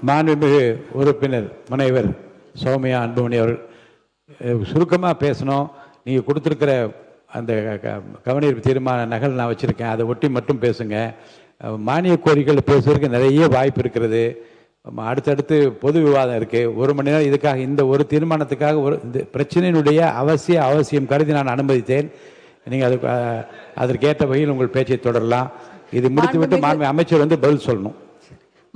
மாண்புமிகு உறுப்பினர் முனைவர் சௌமியா அன்புமணி அவர்கள் சுருக்கமாக பேசணும். நீங்கள் கொடுத்துருக்கிற அந்த கவனீர்ப்பு தீர்மான நகல் நான் வச்சுருக்கேன், அதை ஒட்டி மட்டும் பேசுங்க. மானிய கோரிக்கைகள் பேசுவதற்கு நிறைய வாய்ப்பு இருக்கிறது. அடுத்தடுத்து பொது விவாதம் இருக்குது. 1 மணி நேரம் இதுக்காக, இந்த ஒரு தீர்மானத்துக்காக இந்த பிரச்சனையினுடைய அவசியம் கருதி நான் அனுமதித்தேன். நீங்கள் அதற்கேற்ற வகையில் உங்கள் பேச்சை தொடரலாம். இது முடித்துவிட்டு மாண்பு அமைச்சர் பதில் சொல்லணும்.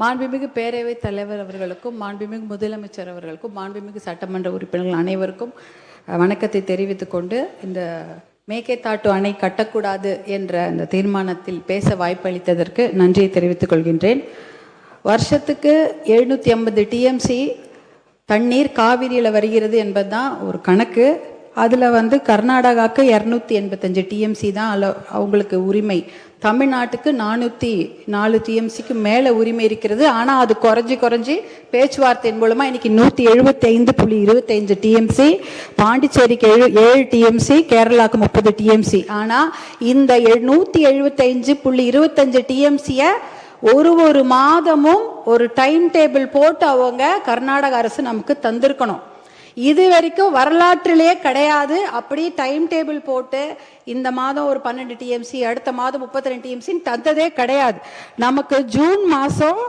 மாண்புமிகு பேரவைத் தலைவர் அவர்களுக்கும், மாண்புமிகு முதலமைச்சர் அவர்களுக்கும், மாண்புமிகு சட்டமன்ற உறுப்பினர்கள் அனைவருக்கும் வணக்கத்தை தெரிவித்துக் கொண்டு, இந்த மேகேதாட்டு அணை கட்டக்கூடாது என்ற அந்த தீர்மானத்தில் பேச வாய்ப்பளித்ததற்கு நன்றியை தெரிவித்துக் கொள்கின்றேன். வருஷத்துக்கு 750 டிஎம்சி தண்ணீர் காவிரியில் வருகிறது என்பதுதான் ஒரு கணக்கு. அதில் கர்நாடகாவுக்கு 285 டிஎம்சி தான் அவங்களுக்கு உரிமை. தமிழ்நாட்டுக்கு 404 டிஎம்சிக்கு மேலே உரிமை இருக்கிறது. ஆனால் அது குறைஞ்சி பேச்சுவார்த்தையின் மூலமாக இன்னைக்கு 175.25 டிஎம்சி, பாண்டிச்சேரிக்கு 7 டிஎம்சி, கேரளாவுக்கு 30 டிஎம்சி. ஆனால் இந்த 175.25 டிஎம்சியை ஒரு மாதமும் ஒரு டைம் டேபிள் போட்டு அவங்க கர்நாடக அரசு நமக்கு தந்திருக்கணும். இது வரைக்கும் வரலாற்றிலே கிடையாது. அப்படி டைம் டேபிள் போட்டு இந்த மாதம் ஒரு 12 டிஎம்சி, அடுத்த மாதம் 32 டிஎம்சி தந்ததே கிடையாது. நமக்கு ஜூன் மாதம்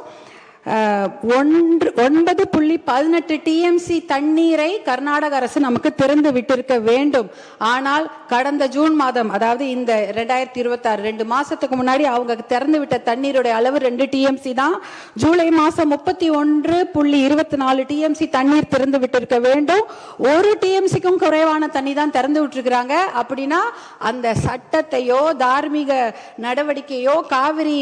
9.18 டிஎம்சி தண்ணீரை கர்நாடக அரசு நமக்கு திறந்து விட்டிருக்க வேண்டும். ஆனால் கடந்த ஜூன் மாதம், அதாவது இந்த 2026 2 மாசத்துக்கு முன்னாடி அவங்க திறந்து விட்ட தண்ணீருடைய அளவு 2 டிஎம்சி தான். ஜூலை மாசம் 31.24 டிஎம்சி தண்ணீர் திறந்து விட்டிருக்க வேண்டும். 1 டிஎம்சிக்கும் குறைவான தண்ணி தான் திறந்து விட்டுருக்கிறாங்க. அப்படின்னா அந்த சட்டத்தையோ தார்மீக நடவடிக்கையோ காவிரி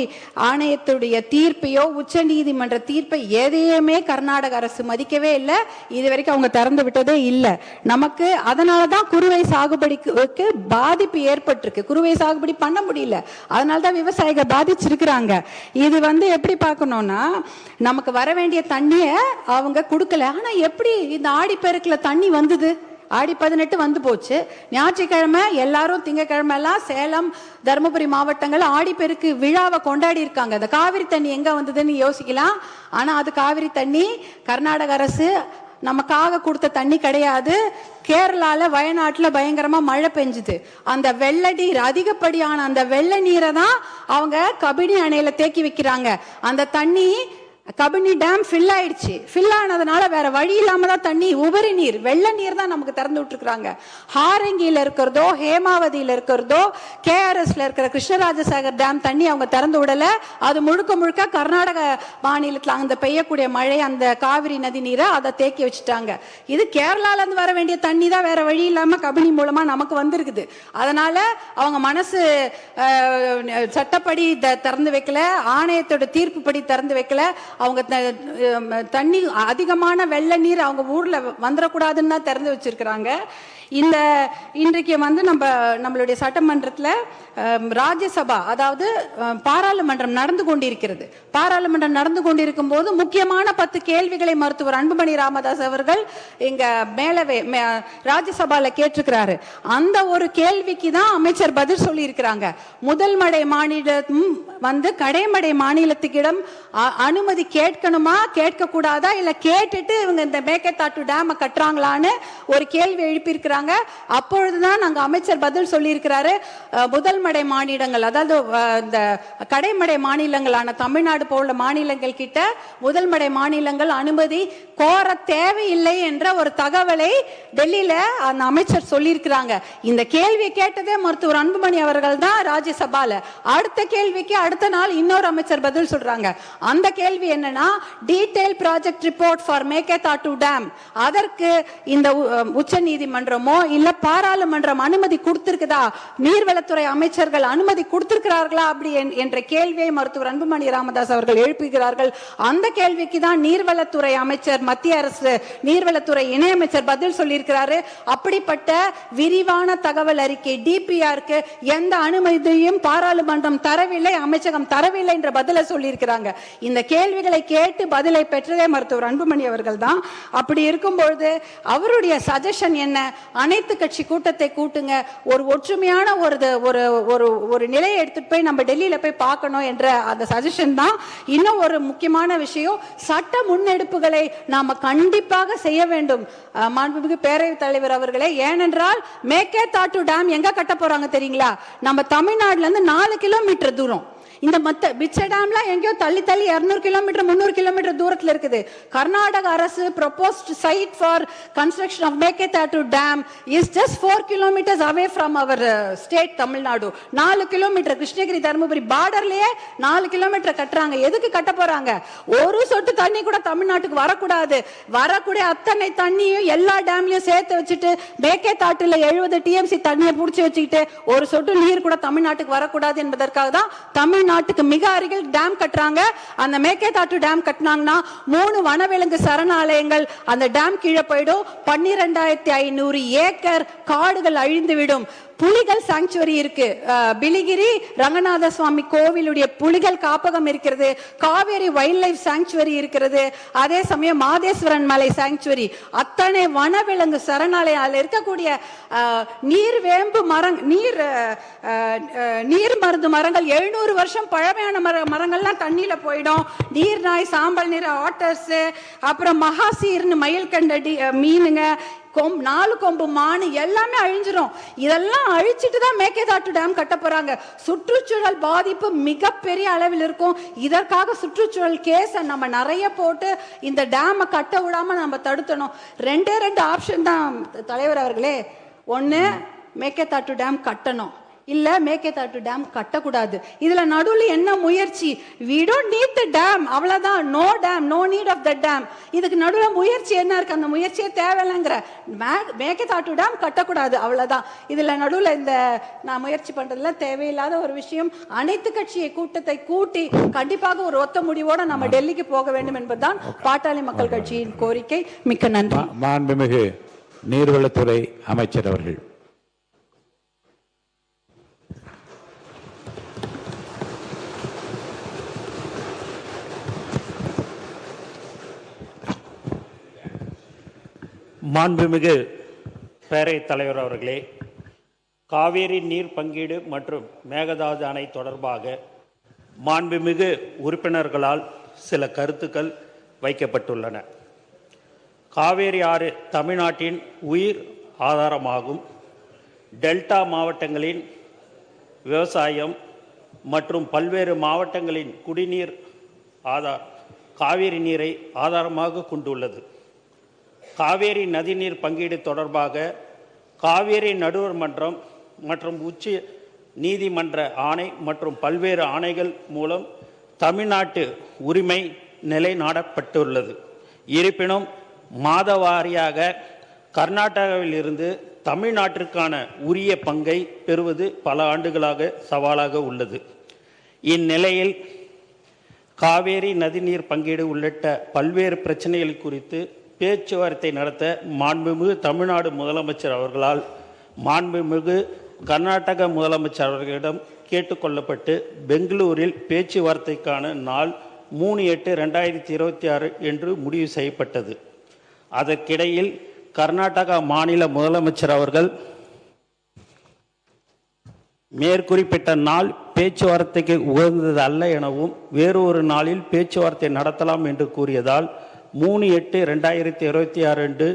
ஆணையத்துடைய தீர்ப்பையோ உச்ச நீதிமன்ற தீர்ப்பை எதையுமே கர்நாடக அரசு மதிக்கவே இல்லை. இது வரைக்கும் அவங்க திறந்து விட்டதே இல்லை. நமக்கு அதனாலதான் குறுவை சாகுபடிக்கு பாதிப்பு ஏற்பட்டிருக்கு. குறுவை சாகுபடி பண்ண முடியல, அதனாலதான் விவசாயிகள் பாதிச்சிருக்கிறாங்க. இது எப்படி பார்க்கணும்னா, நமக்கு வர வேண்டிய தண்ணிய அவங்க கொடுக்கல. ஆனா எப்படி இந்த ஆடிப்பெருக்குல தண்ணி வந்தது? ஆடி 18 வந்து போச்சு. ஞாயிற்றுக்கிழமை எல்லாரும், திங்கக்கிழமை எல்லாம் சேலம் தருமபுரி மாவட்டங்கள் ஆடிப்பெருக்கு விழாவை கொண்டாடி இருக்காங்க. அந்த காவிரி தண்ணி எங்க வந்ததுன்னு யோசிக்கலாம். ஆனா அது காவிரி தண்ணி கர்நாடக அரசு நமக்காக கொடுத்த தண்ணி கிடையாது. கேரளால வயநாட்டுல பயங்கரமா மழை பெஞ்சுது. அந்த வெள்ள நீர், அதிகப்படியான அந்த வெள்ள நீரை தான் அவங்க கபினி அணையில தேக்கி வைக்கிறாங்க. அந்த தண்ணி கபினி டேம் ஃபில் ஆயிடுச்சு. ஃபில் ஆனதுனால வேற வழி இல்லாம தான் தண்ணி, உபரி நீர், வெள்ள நீர் தான் நமக்கு திறந்து விட்டுருக்காங்க. ஹாரங்கியில இருக்கிறதோ, ஹேமாவதியில இருக்கிறதோ, கேஆர்எஸ்ல இருக்கிற கிருஷ்ணராஜசாகர் டேம் தண்ணி அவங்க திறந்து விடல. அது முழுக்க கர்நாடக மாநிலத்தில் அந்த பெய்யக்கூடிய மழை, அந்த காவிரி நதி நீரை அதை தேக்கி வச்சுட்டாங்க. இது கேரளால இருந்து வர வேண்டிய தண்ணி தான் வேற வழி இல்லாம கபினி மூலமா நமக்கு வந்திருக்குது. அதனால அவங்க மனசு சட்டப்படி திறந்து வைக்கல, ஆணையத்தோட தீர்ப்பு படி திறந்து வைக்கல. அவங்க தண்ணி அதிகமான வெள்ள நீர் அவங்க ஊர்ல வந்துடக்கூடாதுன்னு தான் திறந்து வச்சிருக்கிறாங்க. இன்றைக்கு நம்மளுடைய சட்டமன்றத்தில் ராஜ்யசபா, அதாவது பாராளுமன்றம் நடந்து கொண்டிருக்கிறது. பாராளுமன்றம் நடந்து கொண்டிருக்கும் போது முக்கியமான 10 கேள்விகளை மருத்துவர் அன்புமணி ராமதாஸ் அவர்கள் இங்க மேலவே ராஜ்யசபால கேட்டிருக்கிறாரு. அந்த ஒரு கேள்விக்கு தான் அமைச்சர் பதில் சொல்லி இருக்கிறாங்க. முதல் மடை மாநிலம் கடைமடை மாநிலத்துக்கிடம் அனுமதி கேட்கணுமா, கேட்க கூடாதா, இல்ல கேட்டுட்டு இவங்க இந்த மேகேதாட்டு டேம் கட்டுறாங்களான்னு ஒரு கேள்வி எழுப்பியிருக்கிறாங்க. அப்பொழுதுதான் நாங்க அமைச்சர் பதில் சொல்லி இருக்கிறாரு. முதல் மடை மாநிலங்கள், அதாவது இந்த கடைமடை மாநிலங்களான தமிழ்நாடு போல மாநிலங்கள் கிட்ட முதல் மடை மாநிலங்கள் அனுமதி கோர தேவையில்லை என்ற ஒரு தகவலை டெல்லியில அந்த அமைச்சர் சொல்லி இருக்கிறாங்க. இந்த கேள்வியை கேட்டதே மருத்துவர் அன்புமணி அவர்கள் தான் ராஜ்யசபால. அடுத்த கேள்விக்கு அடுத்த நாள் இன்னொரு அமைச்சர் பதில் சொல்றாங்க. அந்த கேள்வி என்னன்னா, detail project report for Mekedatu dam, அதற்கு இந்த உச்ச நீதிமன்றமோ இல்ல பாராளுமன்றம் அனுமதி கொடுத்திருக்குதா, நீர்வளத்துறை அமைச்சர்கள் அனுமதி கொடுத்திருக்கிறார்களா அப்படி என்ற கேள்வியை மருத்துவர் அன்புமணி ராமதாஸ் அவர்கள் எழுப்புகிறார்கள். அந்த கேள்விக்கு தான் நீர்வளத்துறை அமைச்சர், மத்திய அரசு நீர்வளத்துறை இணையமைச்சர் பதில் சொல்லியிருக்கிறாரு. அப்படிப்பட்ட விரிவான தகவல் அறிக்கை டிபிஆருக்கு எந்த அனுமதியும் பாராளுமன்றம் தரவில்லை. அமைச்சகம் தரவில்லை என்ற பதிலை சொல்லியிருக்கிறாங்க. இந்த கேள்விகளை கேட்டு பதிலை பெற்றதே மருத்துவர் அன்புமணி அவர்கள் தான். அப்படி இருக்கும்பொழுது அவருடைய சஜஷன் என்ன? அனைத்து கட்சி கூட்டத்தை கூட்டுங்க, ஒரு ஒற்றுமையான ஒரு நிலையை எடுத்துட்டு போய் நம்ம டெல்லியில போய் பார்க்கணும் என்ற அந்த சஜஷன் தான். இன்னும் ஒரு முக்கியமான விஷயம், சட்ட முன்னெடுப்புகளை நாம கண்டிப்பாக செய்ய வேண்டும் மாண்புமிகு பேரவைத் தலைவர் அவர்களே. ஏனென்றால் மேகேதாட்டு டேம் எங்க கட்ட போறாங்க தெரியுங்களா? நம்ம தமிழ்நாடுல இருந்து 4 கிலோமீட்டர் தூரம். இந்த மத்த பிச்சை டேம்லாம் எங்கேயோ தள்ளி 200 கிலோமீட்டர் 300 கிலோமீட்டர் தூரத்தில் இருக்குது. கர்நாடக அரசு proposed site for construction of Meketatu dam is just 4 kilometers away from our state Tamil Nadu. 4 kilometre Krishnagiri Dharmapuri பார்டர்லயே 4 கிலோமீட்டர் கட்டுறாங்க. எதுக்கு கட்ட போறாங்க? ஒரு சொட்டு தண்ணி கூட தமிழ்நாட்டுக்கு வரக்கூடாது. வரக்கூடிய அத்தனை தண்ணியும் எல்லா டேம்லயும் சேர்த்து வச்சுட்டு மேகேதாட்டுல 70 TMC தண்ணியை புடிச்சு வச்சுக்கிட்டு ஒரு சொட்டு நீர் கூட தமிழ்நாட்டுக்கு வரக்கூடாது என்பதற்காக தான் தமிழ்நாட்டுக்கு மிக அருகில் டேம் கட்டுறாங்க. அந்த மேகேதாட்டு டேம் கட்டினாங்கன்னா 3 வனவிலங்கு சரணாலயங்கள் அந்த டேம் கீழே போயிடும். 12,500 ஏக்கர் காடுகள் அழிந்துவிடும். புலிகள் சாங்சுவரி இருக்கு, பிலிகிரி ரங்கநாத சுவாமி கோவிலுடைய புலிகள் காப்பகம் இருக்கிறது, காவேரி வைல்ட் லைஃப் சாங்சுவரி இருக்கிறது, அதே சமயம் மாதேஸ்வரன் மலை சாங்சுவரி, அத்தனை வனவிலங்கு சரணாலயம் இருக்கக்கூடிய நீர்வேம்பு நீர் மருந்து மரங்கள் 700 வருஷம் பழமையான மரங்கள்லாம் தண்ணியில போயிடும். நீர்நாய், சாம்பல் நீர் ஆட்டர்ஸ், அப்புறம் மகாசீர்னு மயில் கண்டடி மீனுங்க, 4 கொம்பு மானு எல்லாமே அழிஞ்சிரும். இதெல்லாம் அழிச்சிட்டு தான் மேகேதாட்டு டேம் கட்ட போறாங்க. சுற்றுச்சூழல் பாதிப்பு மிகப்பெரிய அளவில் இருக்கும். இதற்காக சுற்றுச்சூழல் கேஸை நம்ம நிறைய போட்டு இந்த டேமை கட்ட விடாம நம்ம தடுத்தணும். 2 ஆப்ஷன் தான் தலைவர் அவர்களே. ஒன்னு மேகேதாட்டு டேம் கட்டணும், இல்ல மேகேதாட்டு டேம் கட்டக்கூடாது. இதுல நடுவுல என்ன முயற்சி? we don't need the dam, அவ்வளவுதான். no dam, no need of the dam. இதுக்கு நடுவுல முயற்சி என்ன இருக்கு? அந்த முயற்சியே தேவையில்லைங்கிற. மேகேதாட்டு டேம் கட்டக்கூடாது, அவ்வளவுதான். இதுல நடுவுல இந்த நான் முயற்சி பண்றதுல தேவையில்லாத ஒரு விஷயம். அனைத்து கட்சியை கூட்டத்தை கூட்டி கண்டிப்பாக ஒரு ஒத்த முடிவோட நம்ம டெல்லிக்கு போக வேண்டும் என்பதுதான் பாட்டாளி மக்கள் கட்சியின் கோரிக்கை. மிக்க நன்றி. மாண்புமிகு நீர்வளத்துறை அமைச்சர் அவர்கள். மாண்புமிகு பேரவைத் தலைவர் அவர்களே, காவேரி நீர் பங்கீடு மற்றும் மேகதாது அணை தொடர்பாக மாண்புமிகு உறுப்பினர்களால் சில கருத்துக்கள் வைக்கப்பட்டுள்ளன. காவேரி ஆறு தமிழ்நாட்டின் உயிர் ஆதாரமாகும். டெல்டா மாவட்டங்களின் விவசாயம் மற்றும் பல்வேறு மாவட்டங்களின் குடிநீர் காவேரி நீரை ஆதாரமாக கொண்டுள்ளது. காவேரி நதிநீர் பங்கீடு தொடர்பாக காவேரி நடுவர் மன்றம் மற்றும் உச்ச நீதிமன்ற ஆணை மற்றும் பல்வேறு ஆணைகள் மூலம் தமிழ்நாட்டு உரிமை நிலைநாட்டப்பட்டுள்ளது. இருப்பினும் மாதவாரியாக கர்நாடகாவில் இருந்து தமிழ்நாட்டிற்கான உரிய பங்கை பெறுவது பல ஆண்டுகளாக சவாலாக உள்ளது. இந்நிலையில் காவேரி நதிநீர் பங்கீடு உள்ளிட்ட பல்வேறு பிரச்சனைகள் குறித்து பேச்சுவார்த்தை நடத்த மாண்புமிகு தமிழ்நாடு முதலமைச்சர் அவர்களால் மாண்புமிகு கர்நாடக முதலமைச்சர் அவர்களிடம் கேட்டுக்கொள்ளப்பட்டு பெங்களூரில் பேச்சுவார்த்தைக்கான நாள் 3/8/2026 என்று முடிவு செய்யப்பட்டது. அதற்கிடையில் கர்நாடகா மாநில முதலமைச்சர் அவர்கள் மேற்குறிப்பிட்ட நாள் பேச்சுவார்த்தைக்கு உகந்தது அல்ல எனவும் வேறு நாளில் பேச்சுவார்த்தை நடத்தலாம் என்று கூறியதால் 3/8/2026 அன்று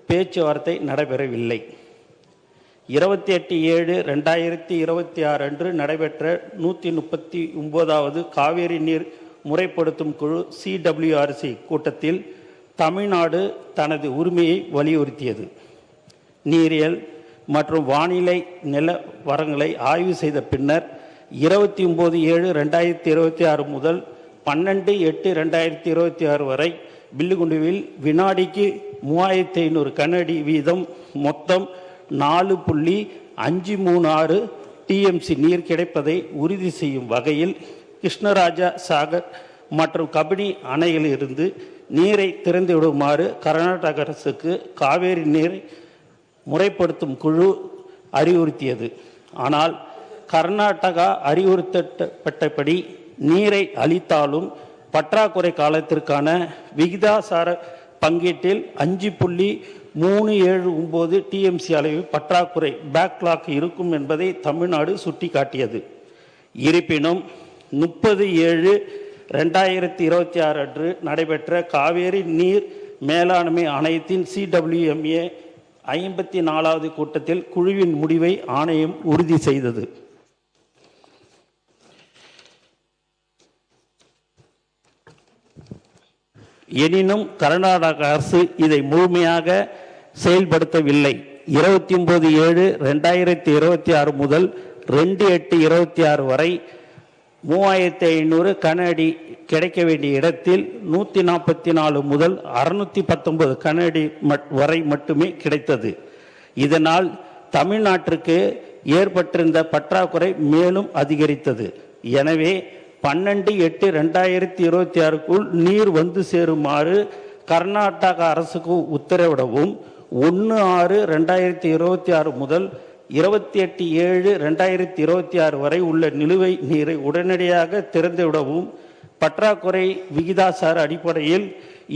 பேச்சுவார்த்தை நடைபெறவில்லை. 28/7/2026 அன்று நடைபெற்ற 139வது காவேரி நீர் முறைப்படுத்தும் குழு CWRC கூட்டத்தில் தமிழ்நாடு தனது உரிமையை வலியுறுத்தியது. நீரியல் மற்றும் வானிலை நிலவரங்களை ஆய்வு செய்த பின்னர் 29/7/2026 முதல் 12/8/2026 வரை பில்லுகுண்டுவில் வினாடிக்கு 3500 கனஅடி வீதம் மொத்தம் 4.536 TMC நீர் கிடைப்பதை உறுதி செய்யும் வகையில் கிருஷ்ணராஜா சாகர் மற்றும் கபினி அணையிலிருந்து நீரை திறந்துவிடுமாறு கர்நாடக அரசுக்கு காவேரி நீரை முறைப்படுத்தும் குழு அறிவுறுத்தியது. ஆனால் கர்நாடகா அறிவுறுத்தப்பட்டபடி நீரை அளித்தாலும் பற்றாக்குறை காலத்திற்கான விகிதாசார பங்கீட்டில் 5.379 டிஎம்சி அளவு பற்றாக்குறை பேக்லாக் இருக்கும் என்பதை தமிழ்நாடு சுட்டிக்காட்டியது. இருப்பினும் 30/7/2026 அன்று நடைபெற்ற காவேரி நீர் மேலாண்மை ஆணையத்தின் CWMA 54வது கூட்டத்தில் குழுவின் முடிவை ஆணையம் உறுதி செய்தது. எனினும் கர்நாடக அரசு இதை முழுமையாக செயல்படுத்தவில்லை. 29/7/2026 முதல் 2/8/26 வரை 3500 கன அடி கிடைக்க வேண்டிய இடத்தில் 144 முதல் 619 கன அடி வரை மட்டுமே கிடைத்தது. இதனால் தமிழ்நாட்டிற்கு ஏற்பட்டிருந்த பற்றாக்குறை மேலும் அதிகரித்தது. எனவே 12/8/2026க்குள் நீர் வந்து சேருமாறு கர்நாடக அரசுக்கு உத்தரவிடவும் 1/6/2026 முதல் 28/7/2026 வரை உள்ள நிலுவை நீரை உடனடியாக திறந்துவிடவும் பற்றாக்குறை விகிதாசார அடிப்படையில்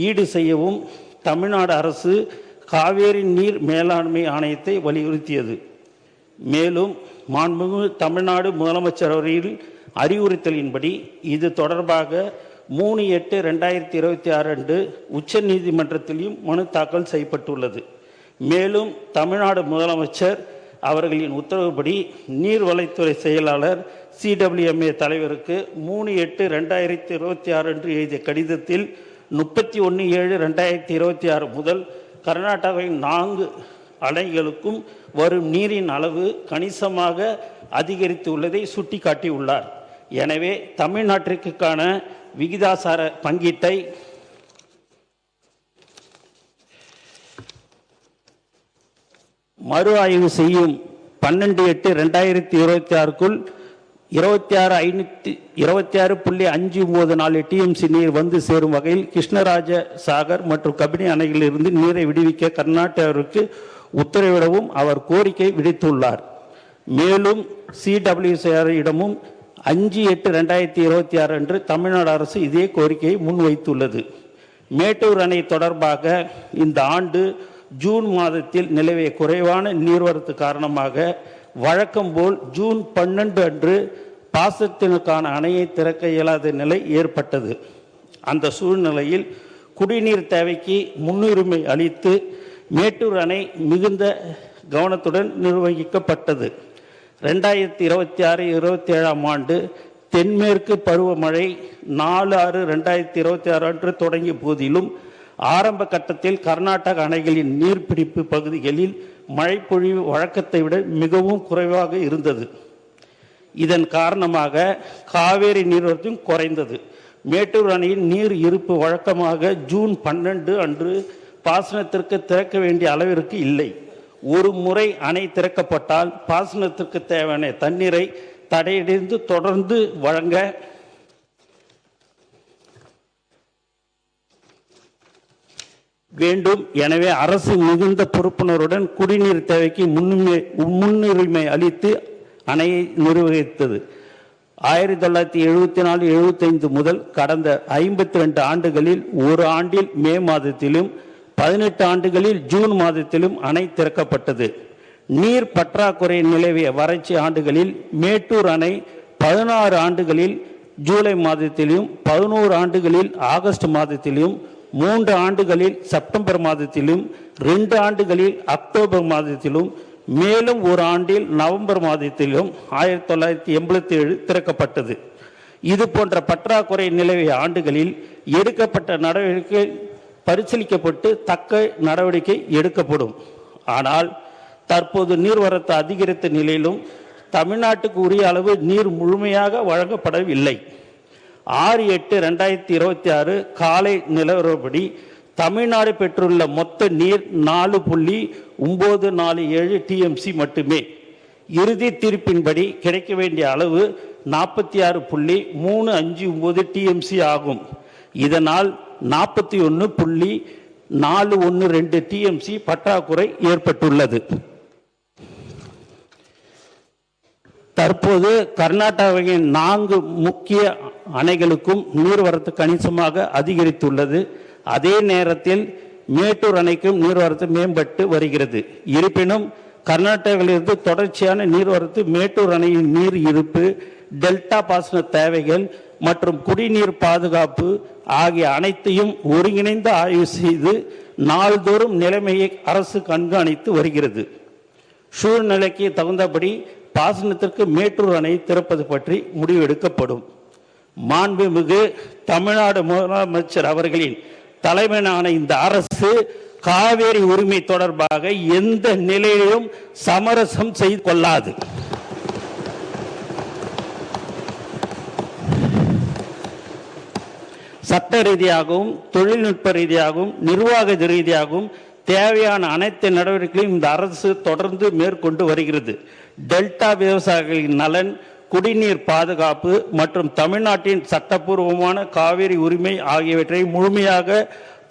ஈடு செய்யவும் தமிழ்நாடு அரசு காவேரி நீர் மேலாண்மை ஆணையத்தை வலியுறுத்தியது. மேலும் மாண்புமிகு தமிழ்நாடு முதலமைச்சர் அவர்களின் அறிவுறுத்தலின்படி இது தொடர்பாக 3/8/2026 அன்று உச்ச நீதிமன்றத்திலும் மனு தாக்கல் செய்யப்பட்டுள்ளது. மேலும் தமிழ்நாடு முதலமைச்சர் அவர்களின் உத்தரவுப்படி நீர்வளத்துறை செயலாளர் CWMA தலைவருக்கு 3/8/2026 அன்று எழுதிய கடிதத்தில் 31/7/2026 முதல் கர்நாடகாவின் 4 அணைகளுக்கும் வரும் நீரின் அளவு கணிசமாக அதிகரித்துள்ளதை சுட்டிக்காட்டியுள்ளார். எனவே தமிழ்நாட்டிற்கான விகிதாசார பங்கீட்டை மறு ஆய்வு செய்யும் 12/8/2026க்குள் 26.534 டிஎம்சி நீர் வந்து சேரும் வகையில் கிருஷ்ணராஜ சாகர் மற்றும் கபினி அணைகளிலிருந்து நீரை விடுவிக்க கர்நாடகாவிற்கு உத்தரவிடவும் அவர் கோரிக்கை விடுத்துள்ளார். மேலும் CWCR-இடமும் 5/8/2026 அன்று தமிழ்நாடு அரசு இதே கோரிக்கையை முன்வைத்துள்ளது. மேட்டூர் அணை தொடர்பாக இந்த ஆண்டு ஜூன் மாதத்தில் நிலவிய குறைவான நீர்வரத்து காரணமாக வழக்கம் போல் ஜூன் 12 அன்று பாசனத்திற்கான அணையை திறக்க இயலாத நிலை ஏற்பட்டது. அந்த சூழ்நிலையில் குடிநீர் தேவைக்கு முன்னுரிமை அளித்து மேட்டூர் அணை மிகுந்த கவனத்துடன் நிர்வகிக்கப்பட்டது. 2026-27 ஆண்டு தென்மேற்கு பருவமழை 4/6/2026 அன்று தொடங்கிய போதிலும் ஆரம்ப கட்டத்தில் கர்நாடக அணைகளின் நீர்பிடிப்பு பகுதிகளில் மழைப்பொழிவு வழக்கத்தை விட மிகவும் குறைவாக இருந்தது. இதன் காரணமாக காவேரி நீர்வரத்தும் குறைந்தது. மேட்டூர் அணையின் நீர் இருப்பு வழக்கமாக ஜூன் 12 அன்று பாசனத்திற்கு திறக்க வேண்டிய அளவிற்கு இல்லை. ஒரு முறை அணை திறக்கப்பட்டால் பாசனத்திற்கு தேவையான தண்ணீரை தடையடைந்து தொடர்ந்து வழங்க வேண்டும். எனவே அரசு மிகுந்த பொறுப்புணர்வுடன் குடிநீர் தேவைக்கு முன்னுரிமை அளித்து அணையை நிர்வகித்தது. 1974-75 முதல் கடந்த 52 ஆண்டுகளில் ஒரு ஆண்டில் மே மாதத்திலும் 18 ஆண்டுகளில் ஜூன் மாதத்திலும் அணை திறக்கப்பட்டது. நீர் பற்றாக்குறை நிலவிய வறட்சி ஆண்டுகளில் மேட்டூர் அணை 16 ஆண்டுகளில் ஜூலை மாதத்திலும் 11 ஆண்டுகளில் ஆகஸ்ட் மாதத்திலும் 3 ஆண்டுகளில் செப்டம்பர் மாதத்திலும் 2 ஆண்டுகளில் அக்டோபர் மாதத்திலும் மேலும் ஒரு ஆண்டில் நவம்பர் மாதத்திலும் 1987 திறக்கப்பட்டது. இது போன்ற பற்றாக்குறை நிலவிய ஆண்டுகளில் எடுக்கப்பட்ட நடவடிக்கை பரிசீலிக்கப்பட்டு தக்க நடவடிக்கை எடுக்கப்படும். ஆனால் தற்போது நீர்வரத்து அதிகரித்த நிலையிலும் தமிழ்நாட்டுக்கு உரிய அளவு நீர் முழுமையாக வழங்கப்படவில்லை. 6/8/2026 காலை நிலவரப்படி தமிழ்நாடு பெற்றுள்ள மொத்த நீர் 4.947 டிஎம்சி மட்டுமே. இறுதி தீர்ப்பின்படி கிடைக்க வேண்டிய அளவு 46.359 டிஎம்சி ஆகும். இதனால் 41.412 டிஎம்சி பற்றாக்குறை ஏற்பட்டுள்ளது. தற்போது கர்நாடகாவின் 4 முக்கிய அணைகளுக்கும் நீர்வரத்து கணிசமாக அதிகரித்துள்ளது. அதே நேரத்தில் மேட்டூர் அணைக்கும் நீர்வரத்து மேம்பட்டு வருகிறது. இருப்பினும் கர்நாடகாவிலிருந்து தொடர்ச்சியான நீர்வரத்து, மேட்டூர் அணையின் நீர் இருப்பு, டெல்டா பாசன தேவைகள் மற்றும் குடிநீர் பாதுகாப்பு ஆகிய அனைத்தையும் ஒருங்கிணைந்து ஆய்வு செய்து நாள்தோறும் நிலைமையை அரசு கண்காணித்து வருகிறது. சூழ்நிலைக்கு தகுந்தபடி பாசனத்திற்கு மேட்டூர் அணை திறப்பது பற்றி முடிவெடுக்கப்படும். மாண்புமிகு தமிழ்நாடு முதலமைச்சர் அவர்களின் தலைமையிலான இந்த அரசு காவேரி உரிமை தொடர்பாக எந்த நிலையிலும் சமரசம் செய்து கொள்ளாது. சட்ட ரீதியாகவும், தொழில்நுட்ப ரீதியாகவும், நிர்வாக ரீதியாகவும் தேவையான அனைத்து நடவடிக்கைகளையும் இந்த அரசு தொடர்ந்து மேற்கொண்டு வருகிறது. டெல்டா விவசாயிகளின் நலன், குடிநீர் பாதுகாப்பு மற்றும் தமிழ்நாட்டின் சட்டப்பூர்வமான காவிரி உரிமை ஆகியவற்றை முழுமையாக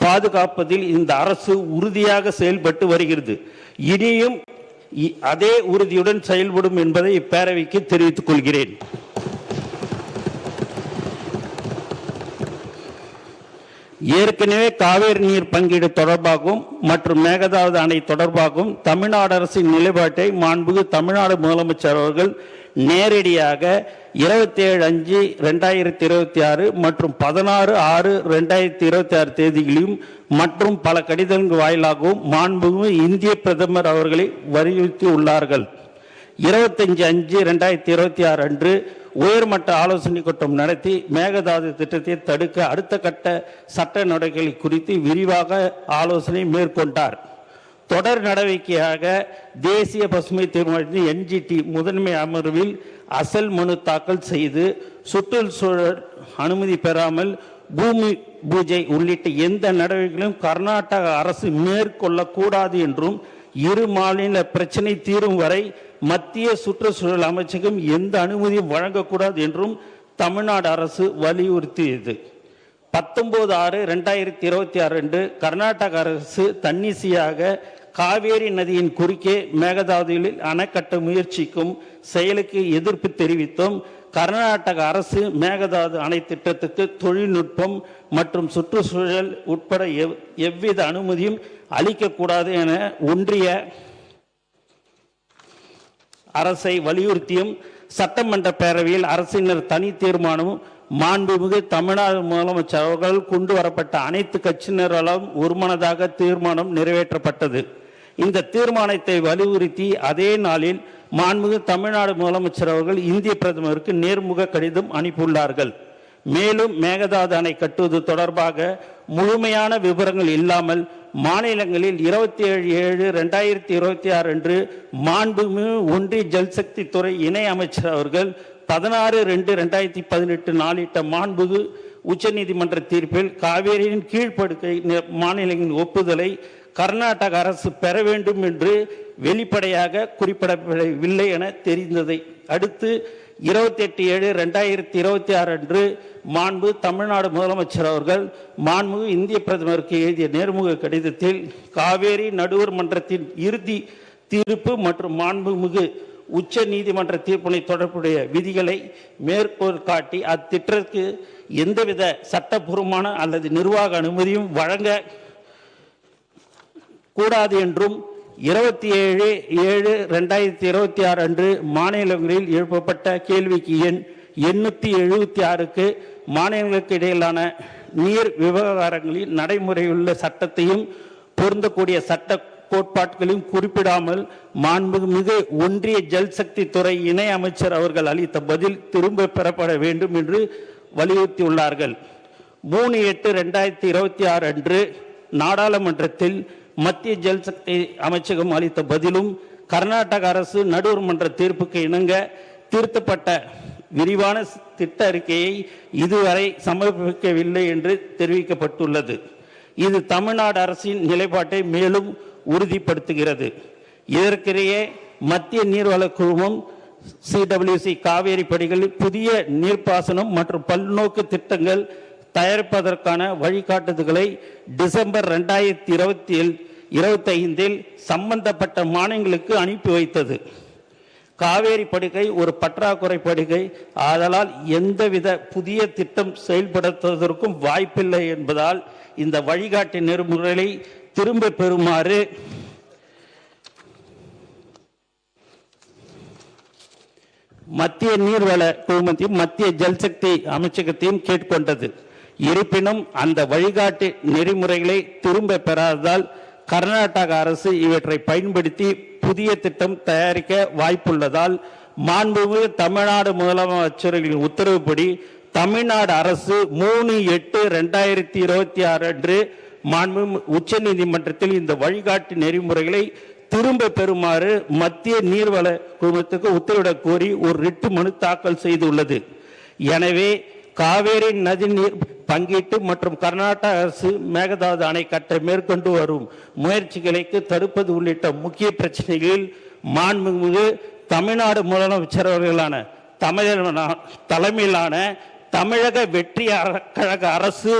பாதுகாப்பதில் இந்த அரசு உறுதியாக செயல்பட்டு வருகிறது. இனியும் அதே உறுதியுடன் செயல்படும் என்பதை இப்பேரவைக்கு தெரிவித்துக் கொள்கிறேன். ஏற்கனவே காவேரி நீர் பங்கீடு தொடர்பாகவும் மற்றும் மேகதாது அணை தொடர்பாகவும் தமிழ்நாடு அரசின் நிலைப்பாட்டை மாண்புமிகு தமிழ்நாடு முதலமைச்சர் அவர்கள் நேரடியாக 27/5/2026 மற்றும் 16/6/2026 தேதிகளிலும் மற்றும் பல கடிதங்கள் வாயிலாகவும் மாண்புமிகு இந்திய பிரதமர் அவர்களை வலியுறுத்தி உள்ளார்கள். 25/5/2026 அன்று உயர்மட்ட ஆலோசனை கூட்டம் நடத்தி மேகதாது திட்டத்தை தடுக்க அடுத்த கட்ட சட்ட நடவடிக்கைகள் குறித்து விரிவாக ஆலோசனை மேற்கொண்டார். தொடர் நடவடிக்கையாக தேசிய பசுமை தீர்மானத்தின் NGT முதன்மை அமர்வில் அசல் மனு தாக்கல் செய்து சுற்றுச்சூழல் அனுமதி பெறாமல் பூமி பூஜை உள்ளிட்ட எந்த நடவடிக்கைகளும் கர்நாடக அரசு மேற்கொள்ளக்கூடாது என்றும், இரு மாநில பிரச்சனை தீரும் வரை மத்திய சுற்றுச்சூழல் அமைச்சகம் எந்த அனுமதியும் வழங்கக்கூடாது என்றும் தமிழ்நாடு அரசு வலியுறுத்தியது. 19/6/2026 அன்று கர்நாடக அரசு தன்னிச்சையாக காவேரி நதியின் குறுக்கே மேகதாதுவில் அணை கட்ட முயற்சிக்கும் செயலுக்கு எதிர்ப்பு தெரிவித்தும் கர்நாடக அரசு மேகதாது அணை திட்டத்துக்கு தொழில்நுட்பம் மற்றும் சுற்றுச்சூழல் உட்பட எவ்வித அனுமதியும் அளிக்கக்கூடாது என ஒன்றிய அரசை வலியுறுத்தியும் சட்டமன்ற பேரவையில் அரசினர் தனி தீர்மானமும் மாண்புமிகு தமிழ்நாடு முதலமைச்சர் அவர்கள் கொண்டு வரப்பட்ட அனைத்து கட்சியினராலும் ஒருமனதாக தீர்மானம் நிறைவேற்றப்பட்டது. இந்த தீர்மானத்தை வலியுறுத்தி அதே நாளில் மாண்புமிகு தமிழ்நாடு முதலமைச்சர் அவர்கள் இந்திய பிரதமருக்கு நேர்முக கடிதம் அனுப்பியுள்ளார்கள். மேலும் மேகதாது அணை கட்டுவது தொடர்பாக முழுமையான விவரங்கள் இல்லாமல் மாநிலங்களில் 27/7/2026 அன்று மாண்புமிகு ஒன்றிய ஜல்சக்தி துறை இணை அமைச்சர் அவர்கள் 16/2/2018 நாளிட்ட மாண்புமிகு உச்சநீதிமன்ற தீர்ப்பில் காவேரியின் கீழ்ப்படுக்கை மாநிலங்களின் ஒப்புதலை கர்நாடக அரசு பெற வேண்டும் என்று வெளிப்படையாக குறிப்பிடப்படவில்லை என தெரிந்ததை அடுத்து 28/7/2026 அன்று மாண்பு தமிழ்நாடு முதலமைச்சர் அவர்கள் மாண்பு இந்திய பிரதமருக்கு எழுதிய நேர்முக கடிதத்தில் காவேரி நடுவர் மன்றத்தின் இறுதி தீர்ப்பு மற்றும் மாண்புமிகு உச்ச நீதிமன்ற தீர்ப்பினை தொடர்புடைய விதிகளை மேற்கோள் காட்டி அத்திட்டத்திற்கு எந்தவித சட்டப்பூர்வமான அல்லது நிர்வாக அனுமதியும் வழங்க கூடாது என்றும் 27/7/2026 அன்று மாநிலங்களில் எழுப்பப்பட்ட கேள்விக்கு எண் 876க்கு மாநிலங்களுக்கு இடையிலான நீர் விவகாரங்களில் நடைமுறையுள்ள சட்டத்தையும் பொருந்தக்கூடிய சட்ட கோட்பாடுகளையும் குறிப்பிடாமல் மாண்புமிகு ஒன்றிய ஜல்சக்தி துறை இணை அமைச்சர் அவர்கள் அளித்த பதில் திரும்ப பெறப்பட வேண்டும் என்று வலியுறுத்தியுள்ளார்கள். 3/8/2026 அன்று நாடாளுமன்றத்தில் மத்திய ஜல்சக்தி அமைச்சகம் அளித்த பதிலும் கர்நாடக அரசு நடுவர் மன்ற தீர்ப்புக்கு இணங்க திருத்தப்பட்ட விரிவான திட்ட அறிக்கையை இதுவரை சமர்ப்பிக்கவில்லை என்று தெரிவிக்கப்பட்டுள்ளது. இது தமிழ்நாடு அரசின் நிலைப்பாட்டை மேலும் உறுதிப்படுத்துகிறது. இதற்கிடையே மத்திய நீர்வள குழுமம் CWC காவேரி படிகளில் புதிய நீர்ப்பாசனம் மற்றும் பல்நோக்கு திட்டங்கள் தயாரிப்பதற்கான வழிகாட்டுதல்களை டிசம்பர் 2025 சம்பந்தப்பட்ட மாநிலங்களுக்கு அனுப்பி வைத்தது. காவேரி படுகை ஒரு பற்றாக்குறை படுகை, ஆதலால் எந்தவித புதிய திட்டம் செயல்படுத்துவதற்கும் வாய்ப்பில்லை என்பதால் இந்த வழிகாட்டு நெறிமுறைகளை திரும்ப பெறுமாறு மத்திய நீர்வள குழுமத்தையும் மத்திய ஜல்சக்தி அமைச்சகத்தையும் கேட்டுக்கொண்டது. இருப்பினும் அந்த வழிகாட்டு நெறிமுறைகளை திரும்ப பெறாததால் கர்நாடக அரசு இவற்றை பயன்படுத்தி புதிய திட்டம் தயாரிக்க வாய்ப்புள்ளதால் மாண்புமிகு தமிழ்நாடு முதலமைச்சரின் உத்தரவுப்படி தமிழ்நாடு அரசு 3/8/2026 அன்று மாண்புமிகு உச்ச நீதிமன்றத்தில் இந்த வழிகாட்டு நெறிமுறைகளை திரும்ப பெறுமாறு மத்திய நீர்வள குழுமத்துக்கு உத்தரவிடக் கோரி ஒரு ரிட்டு மனு தாக்கல் செய்துள்ளது. எனவே காவேரி நதிநீர் பங்கீட்டு மற்றும் கர்நாடக அரசு மேகதாது அணை கட்ட மேற்கொண்டு வரும் முயற்சிகளை தடுப்பது உள்ளிட்ட முக்கிய பிரச்சனைகளில் மாண்புமிகு தமிழ்நாடு முதலமைச்சர் அவர்களான தலைமையிலான தமிழக வெற்றி கழக அரசு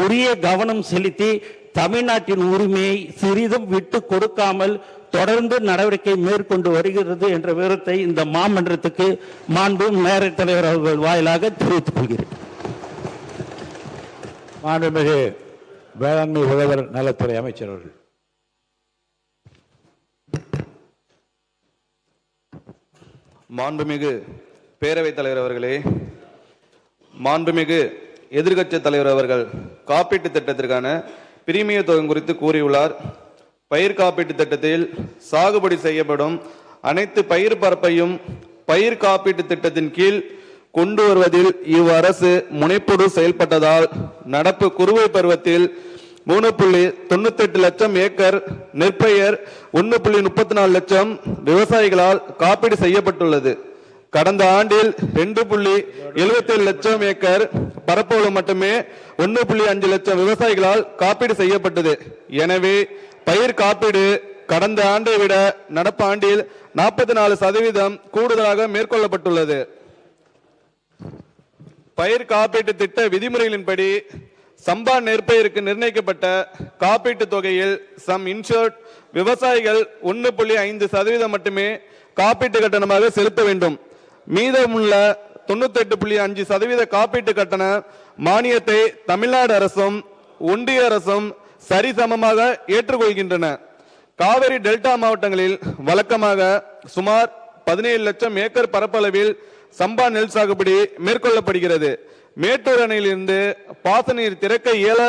உரிய கவனம் செலுத்தி தமிழ்நாட்டின் உரிமையை சிறிதும் விட்டு கொடுக்காமல் தொடர்ந்து நடவடிக்கை மேற்கொண்டு வருகிறது என்ற விவரத்தை இந்த மாமன்றத்துக்கு மாண்பு மேயர் தலைவர் அவர்கள் வாயிலாக தெரிவித்துக் கொள்கிறேன். மாண்புமிகு வேளாண்மை உழவர் நலத்துறை அமைச்சர் அவர்கள். மாண்புமிகு பேரவைத் தலைவர் அவர்களே, மாண்புமிகு எதிர்க்கட்சி தலைவர் அவர்கள் காப்பீட்டு திட்டத்திற்கான பிரீமிய தொகை குறித்து கூறியுள்ளார். பயிர் காப்பீட்டு திட்டத்தில் சாகுபடி செய்யப்படும் அனைத்து பயிர் பரப்பையும் பயிர் காப்பீட்டு திட்டத்தின் கீழ் கொண்டு வருவதில் இவ்வரசு முனைப்போடு செயல்பட்டதால் நடப்பு குறுவை பருவத்தில் 3.98 லட்சம் ஏக்கர் நெற்பயிர் 1.34 லட்சம் விவசாயிகளால் காப்பீடு செய்யப்பட்டுள்ளது. கடந்த ஆண்டில் 2.77 லட்சம் ஏக்கர் பரப்பளவு மட்டுமே 1.5 லட்சம் விவசாயிகளால் காப்பீடு செய்யப்பட்டது. எனவே பயிர் காப்பீடு கடந்த ஆண்டை விட நடப்பு ஆண்டில் 44% கூடுதலாக மேற்கொள்ளப்பட்டுள்ளது. பயிர் காப்பீட்டு திட்ட விதிமுறைகளின்படி சம்பா நெற்பயிருக்கு நிர்ணயிக்கப்பட்ட காப்பீட்டு தொகையில் சம் இன்சூர்ட் விவசாயிகள் 1.5% மட்டுமே காப்பீட்டு கட்டணமாக செலுத்த வேண்டும். மீதமுள்ள 98.5% காப்பீட்டு கட்டண மானியத்தை தமிழ்நாடு அரசும் ஒன்றிய அரசும் சரிசமமாக ஏற்றுக்கொள்கின்றன. காவிரி டெல்டா மாவட்டங்களில் வழக்கமாக சுமார் 17 லட்சம் ஏக்கர் பரப்பளவில் சம்பா நெல் சாகுபடி மேற்கொள்ளப்படுகிறது. மேட்டூர் அணையிலிருந்து பாசன நீர் திறக்க இயல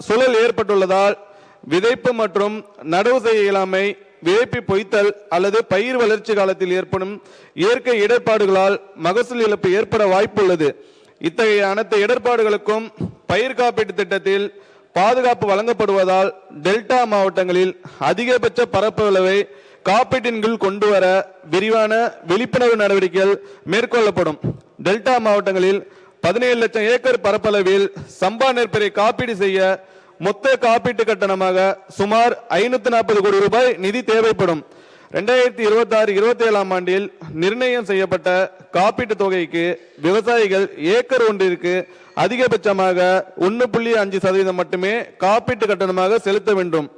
சூழல் ஏற்பட்டுள்ளதால் விதைப்பு மற்றும் நடவு செய்ய இயலாமை, விதைப்பு பொய்த்தல் அல்லது பயிர் வளர்ச்சி காலத்தில் ஏற்படும் இயற்கை இடர்பாடுகளால் மகசூல் இழப்பு ஏற்பட வாய்ப்புள்ளது. இத்தகைய அனைத்து இடர்பாடுகளுக்கும் பயிர் காப்பீட்டு திட்டத்தில் பாதுகாப்பு வழங்கப்படுவதால் டெல்டா மாவட்டங்களில் அதிகபட்ச பரப்பளவை காப்பீட்டின் கீழ் கொண்டு வர விரிவான விழிப்புணர்வு நடவடிக்கைகள் மேற்கொள்ளப்படும். டெல்டா மாவட்டங்களில் 17 லட்சம் ஏக்கர் பரப்பளவில் சம்பா நெற்பயிரை காப்பீடு செய்ய மொத்த காப்பீட்டு கட்டணமாக சுமார் 540 கோடி ரூபாய் நிதி தேவைப்படும். 2026-27 ஆண்டில் நிர்ணயம் செய்யப்பட்ட காப்பீட்டு தொகைக்கு விவசாயிகள் ஏக்கர் ஒன்றிற்கு அதிகபட்சமாக 1.5% மட்டுமே காப்பீட்டு கட்டணமாக செலுத்த வேண்டும்.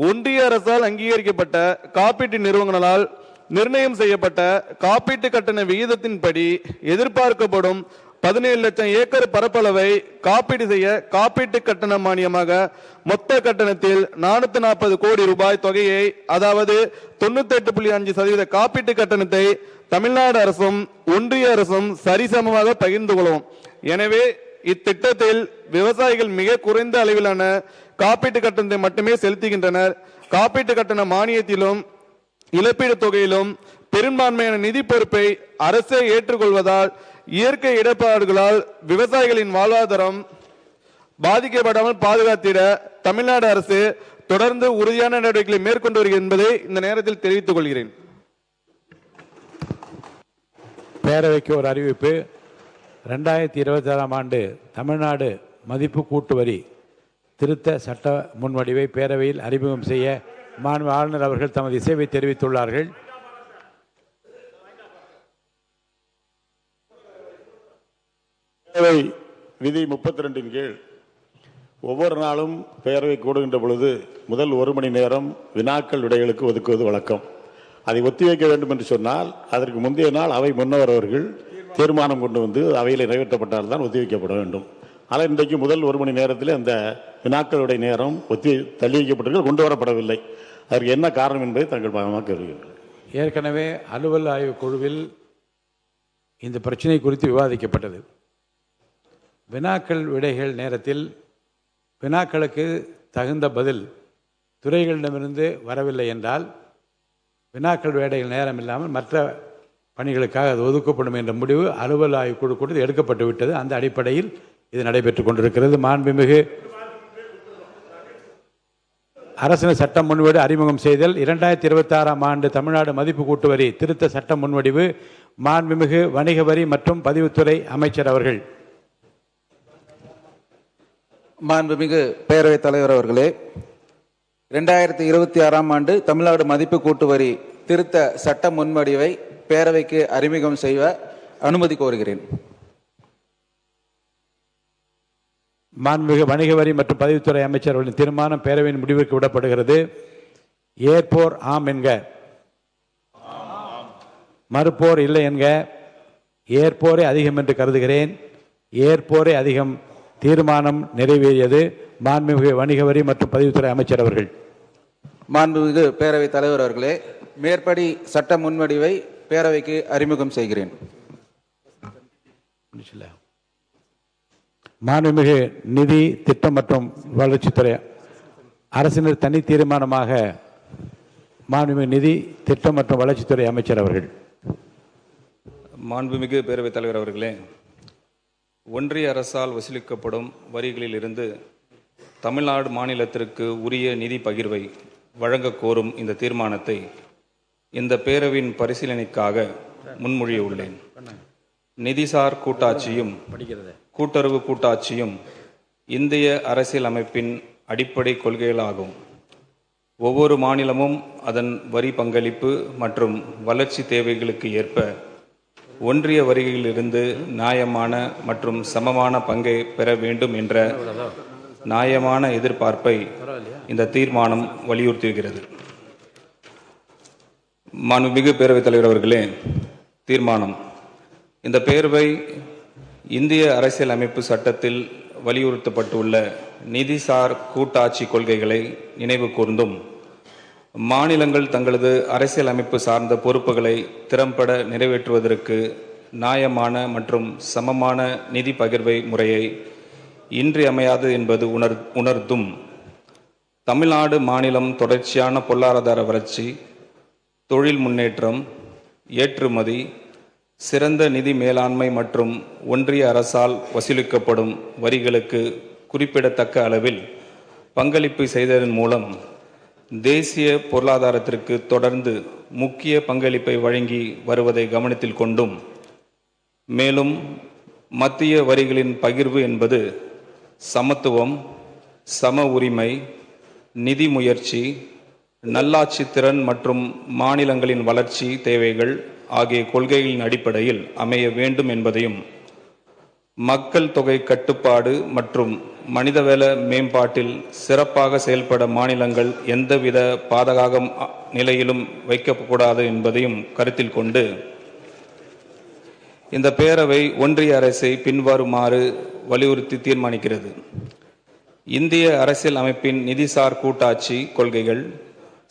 ஒன்றிய அரசால் அங்கீகரிக்கப்பட்ட காப்பீட்டு நிறுவனங்களால் நிர்ணயம் செய்யப்பட்ட காப்பீட்டு கட்டண விகிதத்தின்படி எதிர்பார்க்கப்படும் 17 லட்சம் ஏக்கர் பரப்பளவை காப்பீடு செய்ய காப்பீட்டு கட்டண மானியமாக மொத்த கட்டணத்தில் 440 கோடி ரூபாய் தொகையை, அதாவது 98.5% காப்பீட்டு கட்டணத்தை தமிழ்நாடு அரசும் ஒன்றிய அரசும் சரிசமமாக பகிர்ந்து கொள்ளும். எனவே இத்திட்டத்தில் விவசாயிகள் மிக குறைந்த அளவிலான காப்பீட்டு கட்டணத்தை மட்டுமே செலுத்துகின்றனர். காப்பீட்டு கட்டண மானியத்திலும் இழப்பீடு தொகையிலும் பெரும்பான்மையான நிதி பொறுப்பை அரசே ஏற்றுக்கொள்வதால் இயற்கை இடர்பாடுகளால் விவசாயிகளின் வாழ்வாதாரம் பாதிக்கப்படாமல் பாதுகாத்திட தமிழ்நாடு அரசு தொடர்ந்து உறுதியான நடவடிக்கைகளை மேற்கொண்டு வருகிறது என்பதை இந்த நேரத்தில் தெரிவித்துக் கொள்கிறேன். பேரவைக்கு ஒரு அறிவிப்பு. 2026 ஆண்டு தமிழ்நாடு மதிப்பு கூட்டு வரி திருத்த சட்ட முன்வடிவை பேரவையில் அறிமுகம் செய்ய மாண்பு ஆளுநர் அவர்கள் தமது இசைவை தெரிவித்துள்ளார்கள். பேரவை விதி 32 கீழ் ஒவ்வொரு நாளும் பேரவை கூடுகின்ற பொழுது முதல் 1 மணி நேரம் வினாக்கள் விடைகளுக்கு ஒதுக்குவது வழக்கம். அதை ஒத்திவைக்க வேண்டும் என்று சொன்னால் அதற்கு முந்தைய நாள் அவை முன்னவர் அவர்கள் தீர்மானம் கொண்டு வந்து அவையில் நிறைவேற்றப்பட்டால் தான் ஒத்திவைக்கப்பட வேண்டும். ஆனால் இன்றைக்கு முதல் 1 மணி நேரத்தில் அந்த வினாக்களுடைய நேரம் தள்ளி வைக்கப்பட்டிருக்கிறது, கொண்டு வரப்படவில்லை. அதற்கு என்ன காரணம் என்பதை தங்கள் பாகமாக வருகிறது. ஏற்கனவே அலுவல் ஆய்வு குழுவில் இந்த பிரச்சனை குறித்து விவாதிக்கப்பட்டது. வினாக்கள் விடைகள் நேரத்தில் வினாக்களுக்கு தகுந்த பதில் துறைகளிடமிருந்து வரவில்லை என்றால் வினாக்கள் விடைகள் நேரம் இல்லாமல் மற்ற பணிகளுக்காக அது ஒதுக்கப்படும் என்ற முடிவு அலுவல் ஆய்வு குழு கூட்டத்தில் எடுக்கப்பட்டு விட்டது. அந்த அடிப்படையில் இது நடைபெற்றுக் கொண்டிருக்கிறது. மாண்புமிகு அரசின் சட்ட முன்வடிவு அறிமுகம் செய்தல் 2026ஆம் ஆண்டு தமிழ்நாடு மதிப்பு கூட்டு வரி திருத்த சட்ட முன்வடிவு மாண்புமிகு வணிக வரி மற்றும் பதிவுத்துறை அமைச்சர் அவர்கள். மாண்புமிகு பேரவைத் தலைவர் அவர்களே, 2026ஆம் ஆண்டு தமிழ்நாடு மதிப்பு கூட்டு வரி திருத்த சட்ட முன்வடிவை பேரவைக்கு அறிமுகம் செய்ய அனுமதி கோருகிறேன். மாண்புமிகு வணிக வரி மற்றும் பதிவுத்துறை அமைச்சர் அவர்களின் தீர்மானம் பேரவையின் முடிவுக்கு விடப்படுகிறது. ஏற்போர் ஆம் என்க, மறுப்போர் இல்லை என்க. ஏற்போரே அதிகம் என்று கருதுகிறேன். ஏற்போரே அதிகம். தீர்மானம் நிறைவேறியது. மாண்புமிகு வணிக வரி மற்றும் பதிவுத்துறை அமைச்சர் அவர்கள். மாண்புமிகு பேரவைத் தலைவர் அவர்களே, மேற்படி சட்ட முன்வடிவை பேரவைக்கு அறிமுகம் செய்கிறேன். மாண்புமிகு நிதி திட்டம் மற்றும் வளர்ச்சித்துறை அரசினர் தனி தீர்மானமாக மாண்புமிகு நிதி திட்டம் மற்றும் வளர்ச்சித்துறை அமைச்சர் அவர்கள். மாண்புமிகு பேரவைத் தலைவர் அவர்களே, ஒன்றிய அரசால் வசூலிக்கப்படும் வரிகளில் இருந்து தமிழ்நாடு மாநிலத்திற்கு உரிய நிதி பகிர்வை வழங்க கோரும் இந்த தீர்மானத்தை இந்த பேரவையின் பரிசீலனைக்காக முன்மொழிய உள்ளேன். நிதிசார் கூட்டாட்சியும் கூட்டுறவு கூட்டாட்சியும் இந்திய அரசியல் அமைப்பின் அடிப்படை கொள்கைகளாகும். ஒவ்வொரு மாநிலமும் அதன் வரி பங்களிப்பு மற்றும் வளர்ச்சி தேவைகளுக்கு ஏற்ப ஒன்றிய வரிகளிலிருந்து நியாயமான மற்றும் சமமான பங்கை பெற வேண்டும் என்ற நியாயமான எதிர்பார்ப்பை இந்த தீர்மானம் வலியுறுத்துகிறது. மாண்புமிகு பேரவைத் தலைவர் அவர்களே, தீர்மானம். இந்த பேரவை இந்திய அரசியல் அமைப்பு சட்டத்தில் வலியுறுத்தப்பட்டுள்ள நிதிசார் கூட்டாட்சி கொள்கைகளை நினைவு கூர்ந்தும் மாநிலங்கள் தங்களது அரசியல் அமைப்பு சார்ந்த பொறுப்புகளை திறம்பட நிறைவேற்றுவதற்கு நியாயமான மற்றும் சமமான நிதி பகிர்வை முறையை இன்றியமையாது என்பது உணர்ந்தும் தமிழ்நாடு மாநிலம் தொடர்ச்சியான பொருளாதார வளர்ச்சி, தொழில் முன்னேற்றம், ஏற்றுமதி, சிறந்த நிதி மேலாண்மை மற்றும் ஒன்றிய அரசால் வசூலிக்கப்படும் வரிகளுக்கு குறிப்பிடத்தக்க அளவில் பங்களிப்பு செய்ததன் மூலம் தேசிய பொருளாதாரத்திற்கு தொடர்ந்து முக்கிய பங்களிப்பை வழங்கி வருவதை கவனத்தில் கொண்டும், மேலும் மத்திய வரிகளின் பகிர்வு என்பது சமத்துவம், சம உரிமை, நிதி முயற்சி, நல்லாட்சி திறன் மற்றும் மாநிலங்களின் வளர்ச்சி தேவைகள் ஆகிய கொள்கைகளின் அடிப்படையில் அமைய வேண்டும் என்பதையும், மக்கள் தொகை கட்டுப்பாடு மற்றும் மனிதவள மேம்பாட்டில் சிறப்பாக செயல்பட மாநிலங்கள் எந்தவித பாதக நிலையிலும் வைக்கக்கூடாது என்பதையும் கருத்தில் கொண்டு இந்த பேரவை ஒன்றிய அரசை பின்வருமாறு வலியுறுத்தி தீர்மானிக்கிறது. இந்திய அரசியல் அமைப்பின் நிதிசார் கூட்டாட்சி கொள்கைகள்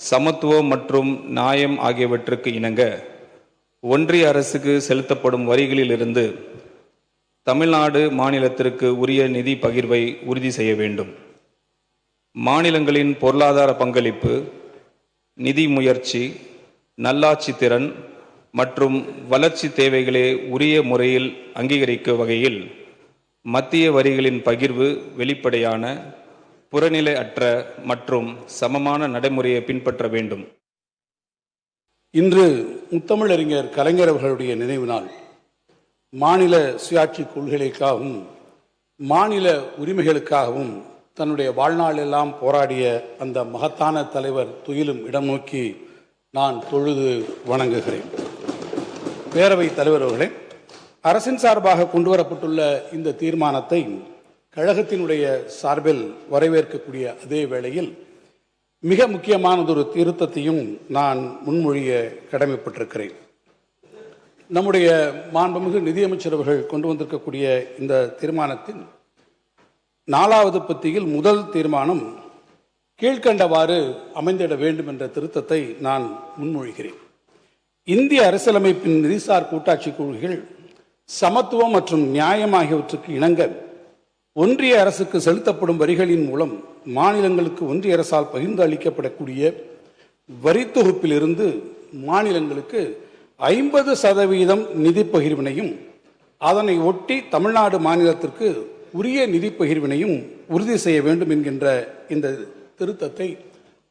சமத்துவம் மற்றும் நியாயம் ஆகியவற்றுக்கு இணங்க ஒன்றிய அரசுக்கு செலுத்தப்படும் வரிகளிலிருந்து தமிழ்நாடு மாநிலத்திற்கு உரிய நிதி பகிர்வை உறுதி செய்ய வேண்டும். மாநிலங்களின் பொருளாதார பங்களிப்பு, நிதி முயற்சி, நல்லாட்சி திறன் மற்றும் வளர்ச்சி தேவைகளை உரிய முறையில் அங்கீகரிக்கும் வகையில் மத்திய வரிகளின் பகிர்வு வெளிப்படையான, புறநிலை அற்ற மற்றும் சமமான நடைமுறையை பின்பற்ற வேண்டும். இன்று முத்தமிழறிஞர் கலைஞர் அவர்களுடைய நினைவு நாள். மாநில சுயாட்சி கொள்கைகளுக்காகவும் மாநில உரிமைகளுக்காகவும் தன்னுடைய வாழ்நாளெல்லாம் போராடிய அந்த மகத்தான தலைவர் துயிலும் இடம் நோக்கி நான் தொழுது வணங்குகிறேன். பேரவைத் தலைவர் அவர்களே, அரசின் சார்பாக கொண்டு வரப்பட்டுள்ள இந்த தீர்மானத்தை கழகத்தினுடைய சார்பில் வரவேற்கக்கூடிய அதே வேளையில் மிக முக்கியமானதொரு திருத்தத்தையும் நான் முன்மொழிய கடமைப்பட்டிருக்கிறேன். நம்முடைய மாண்புமிகு நிதியமைச்சர் அவர்கள் கொண்டு வந்திருக்கக்கூடிய இந்த தீர்மானத்தின் 4வது பத்தியில் முதல் தீர்மானம் கீழ்கண்டவாறு அமைந்திட வேண்டும் என்ற திருத்தத்தை நான் முன்மொழிகிறேன். இந்திய அரசியலமைப்பின் நிதிசார் கூட்டாட்சி கொள்கைகள் சமத்துவம் மற்றும் நியாயம் ஆகியவற்றுக்கு இணங்க ஒன்றிய அரசுக்கு செலுத்தப்படும் வரிகளின் மூலம் மாநிலங்களுக்கு ஒன்றிய அரசால் பகிர்ந்து அளிக்கப்படக்கூடிய வரி தொகுப்பிலிருந்து மாநிலங்களுக்கு 50% நிதி பகிர்வினையும் அதனை ஒட்டி தமிழ்நாடு மாநிலத்திற்கு உரிய நிதி பகிர்வினையும் உறுதி செய்ய வேண்டும் என்கின்ற இந்த திருத்தத்தை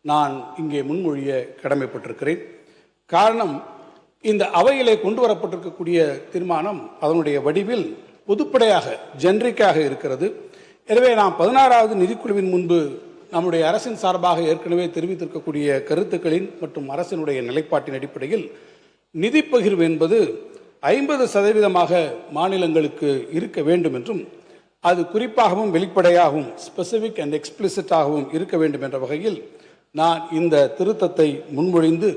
நான் இங்கே முன்மொழிய கடமைப்பட்டிருக்கிறேன். காரணம், இந்த அவையிலே கொண்டு வரப்பட்டிருக்கக்கூடிய தீர்மானம் அதனுடைய வடிவில் பொதுப்படையாக ஜெனரிக்காக இருக்கிறது. எனவே நாம் 16வது நிதிக்குழுவின் முன்பு நம்முடைய அரசின் சார்பாக ஏற்கனவே தெரிவித்திருக்கக்கூடிய கருத்துக்களின் மற்றும் அரசினுடைய நிலைப்பாட்டின் அடிப்படையில் நிதி பகிர்வு என்பது 50% மாநிலங்களுக்கு இருக்க வேண்டும் என்றும் அது குறிப்பாகவும் வெளிப்படையாகவும் ஸ்பெசிபிக் அண்ட் எக்ஸ்பிளிசிட்டாகவும் இருக்க வேண்டும் என்ற வகையில் நான் இந்த திருத்தத்தை முன்மொழிந்து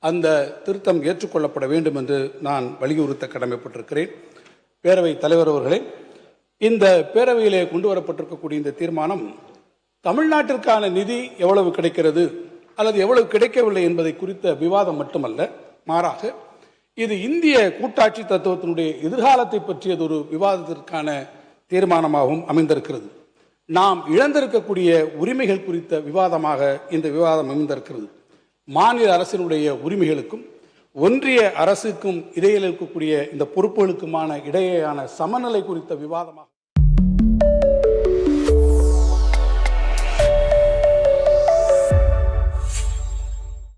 அந்த திருத்தம் ஏற்றுக்கொள்ளப்பட வேண்டும் என்று நான் வலியுறுத்த கடமைப்பட்டிருக்கிறேன். பேரவைத் தலைவர் அவர்களே, இந்த பேரவையிலே கொண்டு வரப்பட்டிருக்கக்கூடிய இந்த தீர்மானம் தமிழ்நாட்டிற்கான நிதி எவ்வளவு கிடைக்கிறது அல்லது எவ்வளவு கிடைக்கவில்லை என்பதை குறித்த விவாதம் மட்டுமல்ல, மாறாக இது இந்திய கூட்டாட்சி தத்துவத்தினுடைய எதிர்காலத்தை பற்றியதொரு விவாதத்திற்கான தீர்மானமாகவும் அமைந்திருக்கிறது. நாம் இழந்திருக்கக்கூடிய உரிமைகள் குறித்த விவாதமாக இந்த விவாதம் அமைந்திருக்கிறது. மாநில அரசினுடைய உரிமைகளுக்கும் ஒன்றிய அரசுக்கும் இடையில் இருக்கக்கூடிய இந்த பொறுப்புகளுக்குமான இடையேயான சமநிலை குறித்த விவாதமாக